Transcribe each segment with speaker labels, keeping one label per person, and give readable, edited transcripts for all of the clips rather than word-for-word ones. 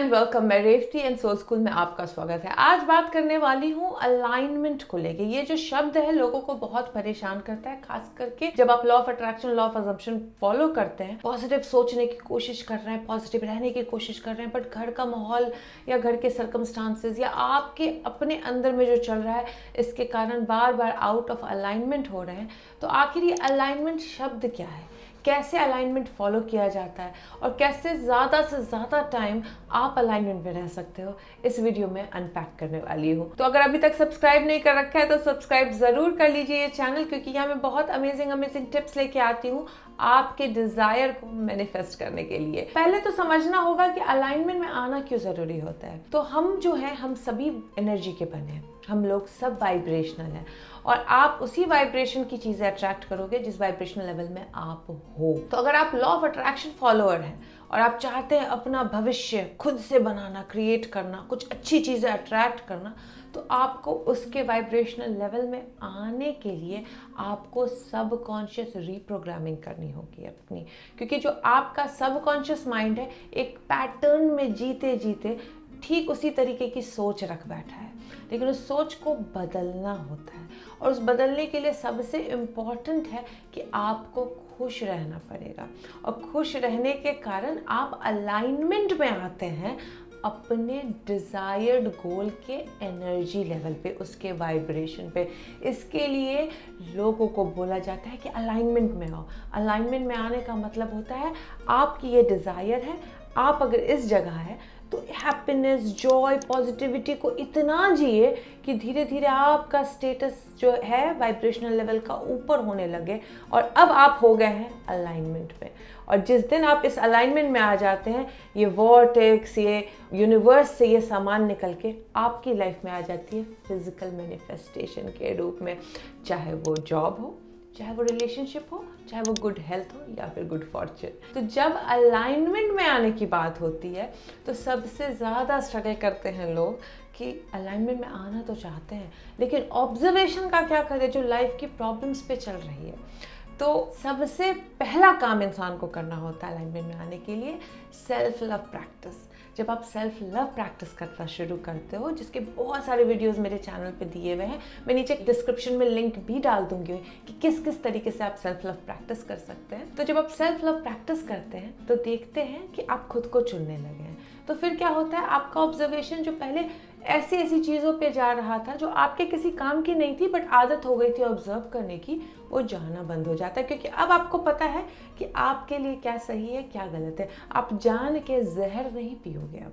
Speaker 1: And welcome. मैं Revati and soul school में आपका स्वागत है। आज बात करने वाली हूँ अलाइनमेंट को लेके। ये जो शब्द है लोगों को बहुत परेशान करता है, खास करके जब आप law of attraction, law of assumption follow करते हैं, पॉजिटिव सोचने की कोशिश कर रहे हैं, पॉजिटिव रहने की कोशिश कर रहे हैं, बट घर का माहौल या घर के सर्कमस्टांसेस या आपके अपने अंदर में जो चल रहा है, इसके कारण बार बार आउट ऑफ अलाइनमेंट हो रहे हैं। तो आखिर ये अलाइनमेंट शब्द क्या है, कैसे अलाइनमेंट फॉलो किया जाता है और कैसे ज़्यादा से ज़्यादा टाइम आप अलाइनमेंट में रह सकते हो, इस वीडियो में अनपैक करने वाली हूँ। तो अगर अभी तक सब्सक्राइब नहीं कर रखा है तो सब्सक्राइब ज़रूर कर लीजिए ये चैनल, क्योंकि यहाँ मैं बहुत अमेजिंग टिप्स लेके आती हूँ आपके डिज़ायर को मैनिफेस्ट करने के लिए। पहले तो समझना होगा कि अलाइनमेंट में आना क्यों ज़रूरी होता है। तो हम जो है, हम सभी एनर्जी के बने हैं, हम लोग सब वाइब्रेशनल हैं और आप उसी वाइब्रेशन की चीज़ें अट्रैक्ट करोगे जिस वाइब्रेशनल लेवल में आप हो। तो अगर आप लॉ ऑफ अट्रैक्शन फॉलोअर हैं और आप चाहते हैं अपना भविष्य खुद से बनाना, क्रिएट करना, कुछ अच्छी चीज़ें अट्रैक्ट करना, तो आपको उसके वाइब्रेशनल लेवल में आने के लिए आपको सबकॉन्शियस रीप्रोग्रामिंग करनी होगी अपनी, क्योंकि जो आपका सबकॉन्शियस माइंड है एक पैटर्न में जीते जीते ठीक उसी तरीके की सोच रख बैठा है, लेकिन उस सोच को बदलना होता है। और उस बदलने के लिए सबसे इम्पॉर्टेंट है कि आपको खुश रहना पड़ेगा, और खुश रहने के कारण आप अलाइनमेंट में आते हैं अपने डिज़ायर्ड गोल के एनर्जी लेवल पे, उसके वाइब्रेशन पे। इसके लिए लोगों को बोला जाता है कि अलाइनमेंट में आओ। अलाइनमेंट में आने का मतलब होता है आपकी ये डिज़ायर है, आप अगर इस जगह है तो हैप्पीनेस, जॉय, पॉजिटिविटी को इतना जिए कि धीरे धीरे आपका स्टेटस जो है वाइब्रेशनल लेवल का ऊपर होने लगे और अब आप हो गए हैं अलाइनमेंट में। और जिस दिन आप इस अलाइनमेंट में आ जाते हैं, ये वॉर्टेक्स, ये यूनिवर्स से ये सामान निकल के आपकी लाइफ में आ जाती है फिजिकल मैनिफेस्टेशन के रूप में, चाहे वो जॉब हो, चाहे वो रिलेशनशिप हो, चाहे वो गुड हेल्थ हो या फिर गुड फॉर्चून। तो जब अलाइनमेंट में आने की बात होती है तो सबसे ज़्यादा स्ट्रगल करते हैं लोग कि अलाइनमेंट में आना तो चाहते हैं, लेकिन ऑब्जर्वेशन का क्या करें जो लाइफ की प्रॉब्लम्स पे चल रही है। तो सबसे पहला काम इंसान को करना होता है अलाइनमेंट में आने के लिए सेल्फ लव प्रैक्टिस। जब आप सेल्फ लव प्रैक्टिस करना शुरू करते हो, जिसके बहुत सारे वीडियोस मेरे चैनल पे दिए हुए हैं, मैं नीचे डिस्क्रिप्शन में लिंक भी डाल दूंगी कि किस किस तरीके से आप सेल्फ लव प्रैक्टिस कर सकते हैं। तो जब आप सेल्फ लव प्रैक्टिस करते हैं तो देखते हैं कि आप खुद को चुनने लगे हैं। तो फिर क्या होता है, आपका ऑब्जर्वेशन जो पहले ऐसी ऐसी चीज़ों पे जा रहा था जो आपके किसी काम की नहीं थी बट आदत हो गई थी ऑब्जर्व करने की, वो जाना बंद हो जाता है, क्योंकि अब आपको पता है कि आपके लिए क्या सही है, क्या गलत है। आप जान के जहर नहीं पियोगे अब,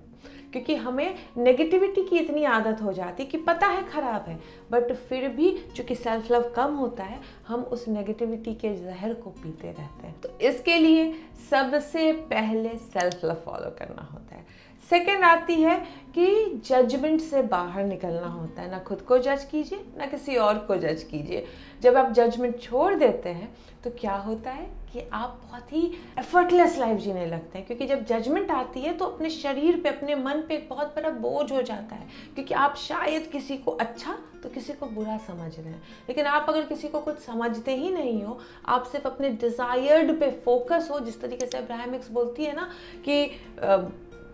Speaker 1: क्योंकि हमें नेगेटिविटी की इतनी आदत हो जाती कि पता है खराब है, बट फिर भी चूँकि सेल्फ लव कम होता है, हम उस नेगेटिविटी के जहर को पीते रहते हैं। तो इसके लिए सबसे पहले सेल्फ लव फॉलो करना होता है। सेकेंड आती है कि जजमेंट से बाहर निकलना होता है। ना खुद को जज कीजिए, ना किसी और को जज कीजिए। जब आप जजमेंट छोड़ देते हैं तो क्या होता है कि आप बहुत ही एफर्टलेस लाइफ जीने लगते हैं, क्योंकि जब जजमेंट आती है तो अपने शरीर पे, अपने मन पे एक बहुत बड़ा बोझ हो जाता है, क्योंकि आप शायद किसी को अच्छा तो किसी को बुरा समझ रहे हैं। लेकिन आप अगर किसी को कुछ समझते ही नहीं हो, आप सिर्फ अपने डिज़ायर्ड पे फोकस हो, जिस तरीके से अब्राहमिक्स बोलती है ना कि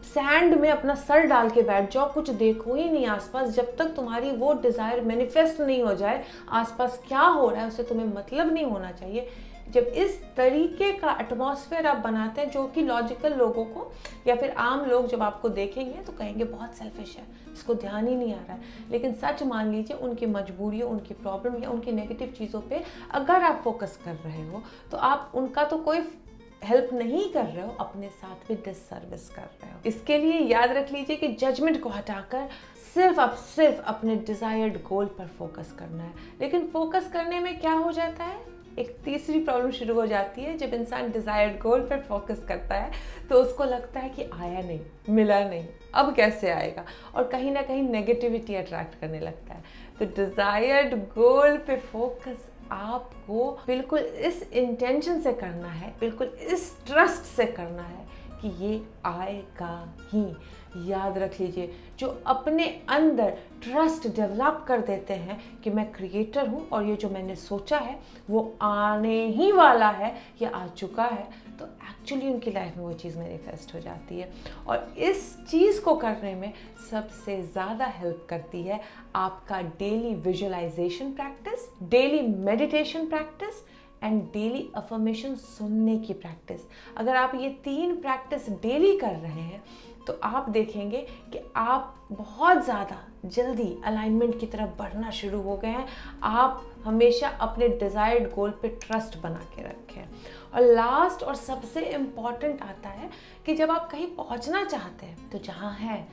Speaker 1: सैंड में अपना सर डाल के बैठ जाओ, कुछ देखो ही नहीं आसपास, जब तक तुम्हारी वो डिज़ायर मैनिफेस्ट नहीं हो जाए, आसपास क्या हो रहा है उससे तुम्हें मतलब नहीं होना चाहिए। जब इस तरीके का एटमॉस्फेयर आप बनाते हैं, जो कि लॉजिकल लोगों को या फिर आम लोग जब आपको देखेंगे तो कहेंगे बहुत सेल्फिश है, इसको ध्यान ही नहीं आ रहा है, लेकिन सच मान लीजिए उनकी मजबूरियों, उनकी प्रॉब्लम या उनकी नेगेटिव चीज़ों पे अगर आप फोकस कर रहे हो तो आप उनका तो कोई हेल्प नहीं कर रहे हो, अपने साथ भी डिससर्विस कर रहे हो। इसके लिए याद रख लीजिए कि जजमेंट को हटाकर सिर्फ अपने डिज़ायर्ड गोल पर फोकस करना है। लेकिन फोकस करने में क्या हो जाता है, एक तीसरी प्रॉब्लम शुरू हो जाती है। जब इंसान डिज़ायर्ड गोल पर फोकस करता है तो उसको लगता है कि आया नहीं, मिला नहीं, अब कैसे आएगा, और कहीं ना कहीं नेगेटिविटी अट्रैक्ट करने लगता है। तो डिज़ायर्ड गोल पे फोकस आपको बिल्कुल इस इंटेंशन से करना है, बिल्कुल इस ट्रस्ट से करना है कि ये आएगा ही। याद रख लीजिए, जो अपने अंदर ट्रस्ट डेवलप कर देते हैं कि मैं क्रिएटर हूँ और ये जो मैंने सोचा है वो आने ही वाला है, ये आ चुका है, तो एक्चुअली उनकी लाइफ में वो चीज़ मैनिफेस्ट हो जाती है। और इस चीज़ को करने में सबसे ज़्यादा हेल्प करती है आपका daily visualisation practice, daily meditation practice and daily affirmation सुनने की प्रैक्टिस। अगर आप ये 3 प्रैक्टिस डेली कर रहे हैं तो आप देखेंगे कि आप बहुत ज़्यादा जल्दी अलाइनमेंट की तरफ बढ़ना शुरू हो गए हैं। आप हमेशा अपने डिज़ायर्ड गोल पे ट्रस्ट बना के रखें। और लास्ट और सबसे इम्पॉर्टेंट आता है कि जब आप कहीं पहुंचना चाहते हैं तो जहां है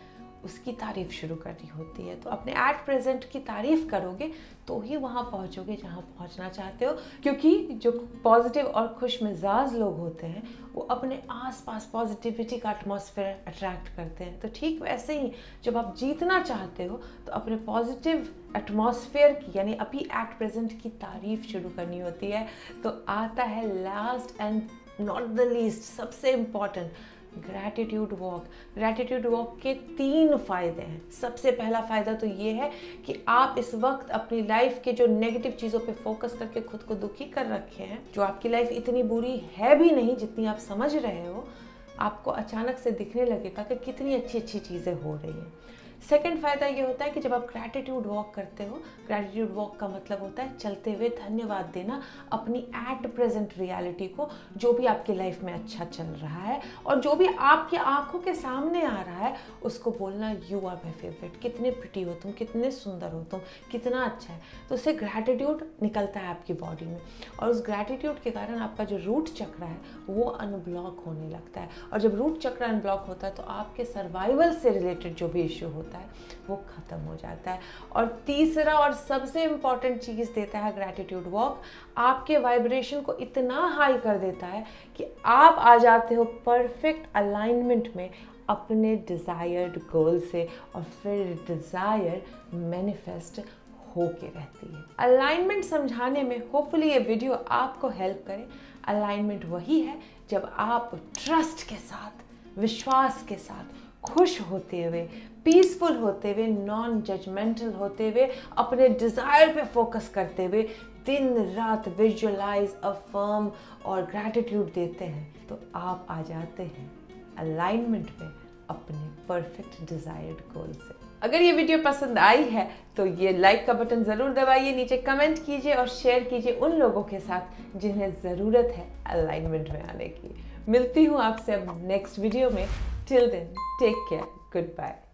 Speaker 1: उसकी तारीफ शुरू करनी होती है। तो अपने एट प्रेजेंट की तारीफ करोगे तो ही वहाँ पहुँचोगे जहाँ पहुँचना चाहते हो, क्योंकि जो पॉजिटिव और खुश मिजाज लोग होते हैं वो अपने आसपास पॉजिटिविटी का एटमॉस्फेयर अट्रैक्ट करते हैं। तो ठीक वैसे ही जब आप जीतना चाहते हो तो अपने पॉजिटिव एटमॉस्फेयर की यानी अभी एट प्रेजेंट की तारीफ शुरू करनी होती है। तो आता है last and not the least, सबसे important, gratitude walk. Gratitude walk के 3 फायदे हैं। सबसे पहला फायदा तो ये है कि आप इस वक्त अपनी लाइफ के जो नेगेटिव चीज़ों पे फोकस करके खुद को दुखी कर रखे हैं, जो आपकी लाइफ इतनी बुरी है भी नहीं जितनी आप समझ रहे हो, आपको अचानक से दिखने लगेगा कि कितनी अच्छी अच्छी चीज़ें हो रही हैं। सेकंड फ़ायदा ये होता है कि जब आप ग्रैटिट्यूड वॉक करते हो, ग्रैटिट्यूड वॉक का मतलब होता है चलते हुए धन्यवाद देना अपनी एट प्रेजेंट रियलिटी को, जो भी आपकी लाइफ में अच्छा चल रहा है और जो भी आपकी आंखों के सामने आ रहा है उसको बोलना यू आर माई फेवरेट, कितने प्रिटी हो तुम, कितने सुंदर हो तुम, कितना अच्छा है। तो उससे ग्रैटिट्यूड निकलता है आपकी बॉडी में और उस ग्रैटिट्यूड के कारण आपका जो रूट चक्र है वो अनब्लॉक होने लगता है। और जब रूट चक्र अनब्लॉक होता है तो आपके सर्वाइवल से रिलेटेड जो भी इश्यू होता है वो खत्म हो जाता है। और तीसरा और सबसे इम्पॉर्टेंट चीज़ देता है ग्रैटिट्यूड वॉक, आपके वाइब्रेशन को इतना हाई कर देता है कि आप आ जाते हो परफेक्ट अलाइनमेंट में अपने डिज़ायर्ड गोल से और फिर डिज़ायर मैनिफेस्ट होके रहती है। अलाइनमेंट समझाने में होपफुली ये वीडियो आपको हेल्प करे। अलाइनमेंट वही है जब आप ट्रस्ट के साथ, विश्वास के साथ, खुश होते हुए, पीसफुल होते हुए, नॉन जजमेंटल होते हुए, अपने डिज़ायर पे फोकस करते हुए दिन रात विजुअलाइज, अफर्म और ग्रैटिट्यूड देते हैं तो आप आ जाते हैं अलाइनमेंट में अपने परफेक्ट डिज़ायर्ड गोल से। अगर ये वीडियो पसंद आई है तो ये लाइक का बटन ज़रूर दबाइए, नीचे कमेंट कीजिए और शेयर कीजिए उन लोगों के साथ जिन्हें ज़रूरत है अलाइनमेंट में आने की। मिलती हूँ आपसे अब नेक्स्ट वीडियो में। Till then take care, good bye.